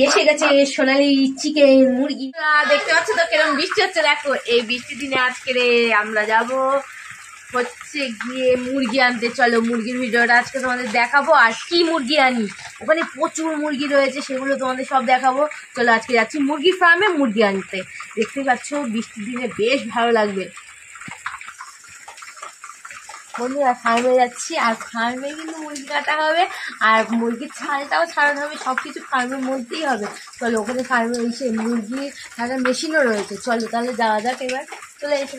এসে গেছে সোনালি চিকেন মুরগি। দেখতে পাচ্ছ তো কিরকম বৃষ্টি হচ্ছে, দেখো এই বৃষ্টির দিনে আজকে আমরা যাব হচ্ছে গিয়ে মুরগি আনতে। চলো মুরগির ভিডিওটা আজকে তোমাদের দেখাবো, আর কি মুরগি আনি, ওখানে প্রচুর মুরগি রয়েছে সেগুলো তোমাদের সব দেখাবো। চলো আজকে যাচ্ছি মুরগি ফার্মে মুরগি আনতে। দেখতে পাচ্ছ বৃষ্টির দিনে বেশ ভালো লাগবে। বন্ধুরা ফার্মে যাচ্ছি, আর ফার্মে কিন্তু মুরগি কাটা হবে, আর মুরগির ছালটাও ছাড়ানো হবে, সব কিছু ফার্মের মধ্যেই হবে। চলো ওখানে ফার্মে এসে মুরগি কাটার মেশিনও রয়েছে, চলো তাহলে যাওয়া যাক। এবার চলে এসে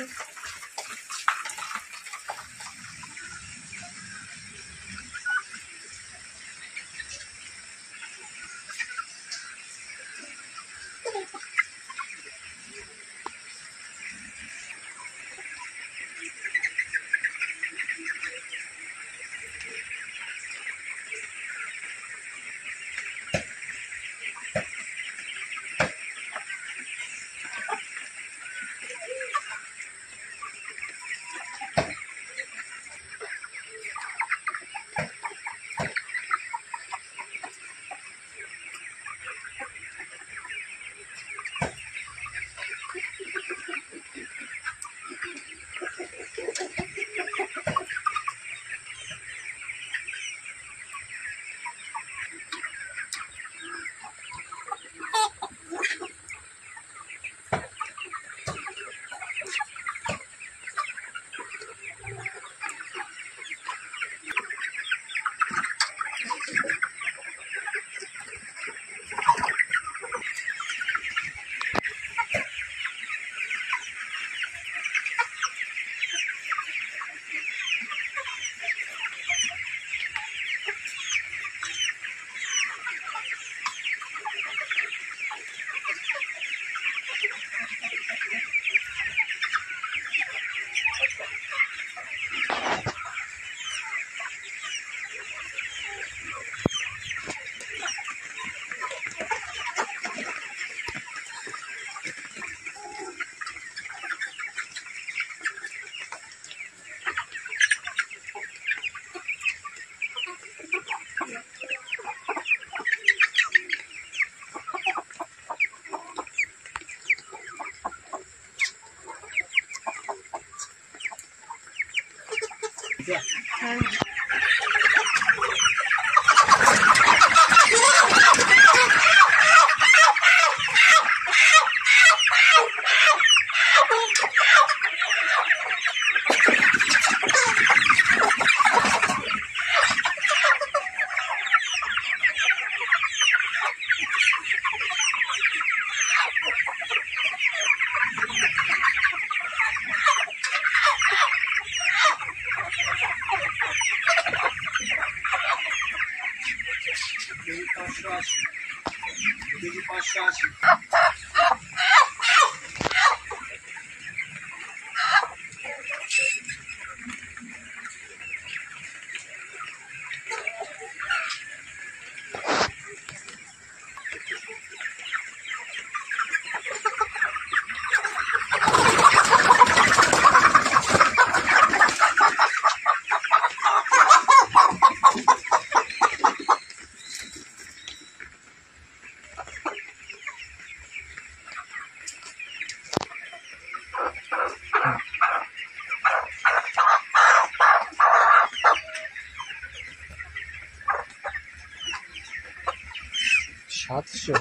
সাতশো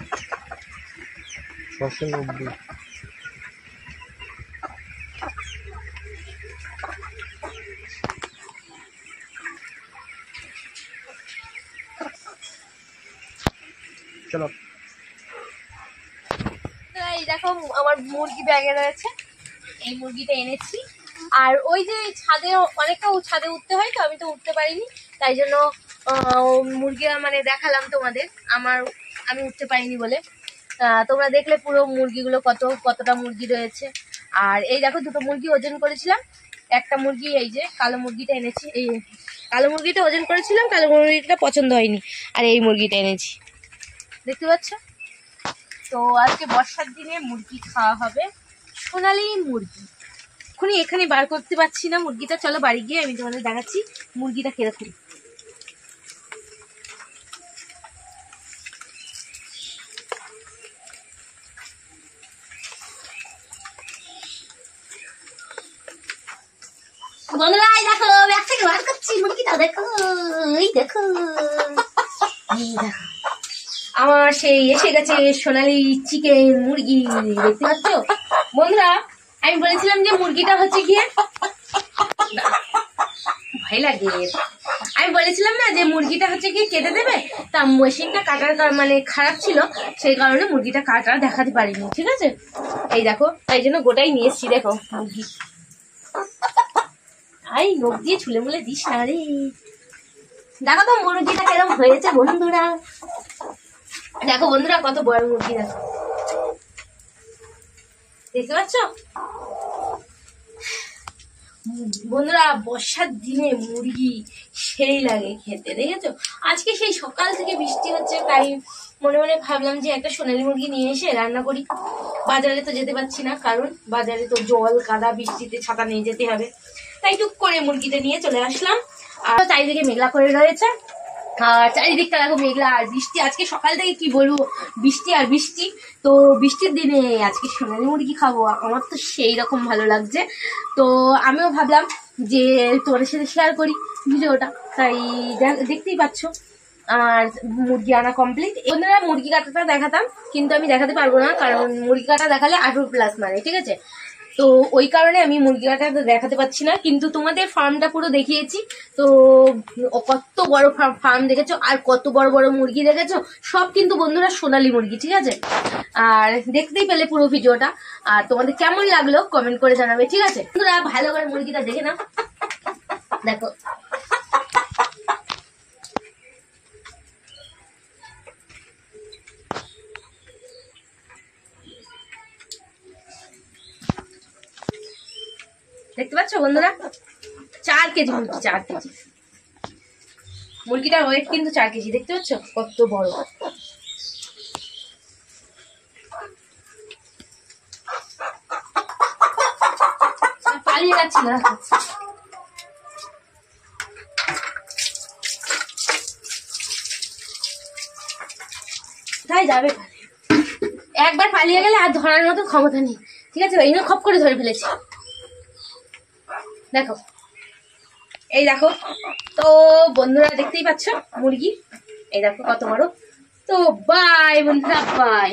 690। চলো এই দেখো আমার মুরগি ব্যাগে রয়েছে, এই মুরগিটা এনেছি। আর ওই যে ছাদে অনেকটা ছাদে উঠতে হয়, তো আমি তো উঠতে পারিনি, তাই জন্য মুরগি মানে দেখালাম তোমাদের, আমি উঠতে পারিনি বলে। তোমরা দেখলে পুরো মুরগিগুলো কতটা মুরগি রয়েছে। আর এই দেখো দুটো মুরগি ওজন করেছিলাম, একটা মুরগি এই যে কালো মুরগিটা এনেছি, এই কালো মুরগিটা ওজন করেছিলাম, কালো মুরগিটা পছন্দ হয়নি, আর এই মুরগিটা এনেছি, দেখতে পাচ্ছ। তো আজকে বর্ষার দিনে মুরগি খাওয়া হবে, সোনালি মুরগি। এখানে বার করতে পারছি না মুরগিটা, চলো বাড়ি গিয়ে আমি তোমাদের দেখাচ্ছি মুরগিটা কিরকম। বন্ধুরা এই দেখো ব্যাগ থেকে বার করছি মুরগিটা, দেখো এই দেখো এই দেখো আমার সেই এসে গেছে সোনালি চিকেন মুরগি, দেখতে পাচ্ছ বন্ধুরা। আমি বলেছিলাম যে মুরগিটা হচ্ছে গিয়ে ভয় লাগে, আমি বলেছিলাম না যে মুরগিটা হচ্ছে গিয়ে কেটে দেবে, তা মেশিনটা কাটার মানে খারাপ ছিল, সেই কারণে মুরগিটা কাটা দেখাতে পারিনি, ঠিক আছে। এই দেখো তাই জন্য গোটাই নিয়ে এসছি, দেখো মুরগি। আই নখ দিয়ে ছুলে মুলে দিস না রে। দেখো তো মুরগিটা কেরম হয়েছে বন্ধুরা, দেখো বন্ধুরা কত বড় মুরগি, দেখো দেখতে পাচ্ছ বন্ধুরা। বর্ষার দিনে মুরগি সেই লাগে খেতে, দেখেছো। আজকে সেই সকাল থেকে বৃষ্টি হচ্ছে, তাই মনে মনে ভাবলাম যে একটা সোনালী মুরগি নিয়ে এসে রান্না করি। বাজারে তো যেতে পারছি না, কারণ বাজারে তো জল কাদা বৃষ্টিতে ছাতা নিয়ে যেতে হবে, তাই টুক করে মুরগিটা নিয়ে চলে আসলাম। আর চারিদিকে মেঘলা করে রয়েছে, আর চারিদিকটা দেখো মেঘলা আর বৃষ্টি। আজকে সকাল থেকে কি বলবো, বৃষ্টি আর বৃষ্টি। তো বৃষ্টির দিনে আজকে সোনালী মুরগি খাবো, আমার তো সেই রকম ভালো লাগছে। তো আমিও ভাবলাম যে তোমাদের সাথে শেয়ার করি ভিডিওটা, তাই দেখতেই পাচ্ছ। আর মুরগি আনা কমপ্লিট। বন্ধুরা মুরগি কাটাটা দেখাতাম, কিন্তু আমি দেখাতে পারবো না, কারণ মুরগি কাটা দেখালে 18+ মানে, ঠিক আছে। তো ওই কারণে আমি মুরগি কাটা দেখাতে পাচ্ছি না, কিন্তু তোমাদের ফার্মটা পুরো দেখিয়েছি। তো কত বড় ফার্ম দেখেছো, আর কত বড় বড় মুরগি দেখেছো, সব কিন্তু বন্ধুরা সোনালী মুরগি, ঠিক আছে। আর দেখতেই পেলে পুরো ভিডিওটা, আর তোমাদের কেমন লাগলো কমেন্ট করে জানাবে, ঠিক আছে বন্ধুরা। ভালো করে মুরগিটা দেখে নাও, দেখো দেখতে পাচ্ছ বন্ধুরা, 4 কেজি মুরগি, 4 কেজি মুরগিটার ওয়েট কিন্তু 4 কেজি, দেখতে পাচ্ছ কত বড়। পালিয়ে যাচ্ছি না, তাই যাবে একবার পালিয়ে গেলে আর ধরার মতো ক্ষমতা নেই, ঠিক আছে। এই খপ করে ধরে ফেলেছি, দেখো এই দেখো। তো বন্ধুরা দেখতেই পাচ্ছ মুরগি, এই দেখো কত বড়। তো বাই বন্ধুরা, বাই।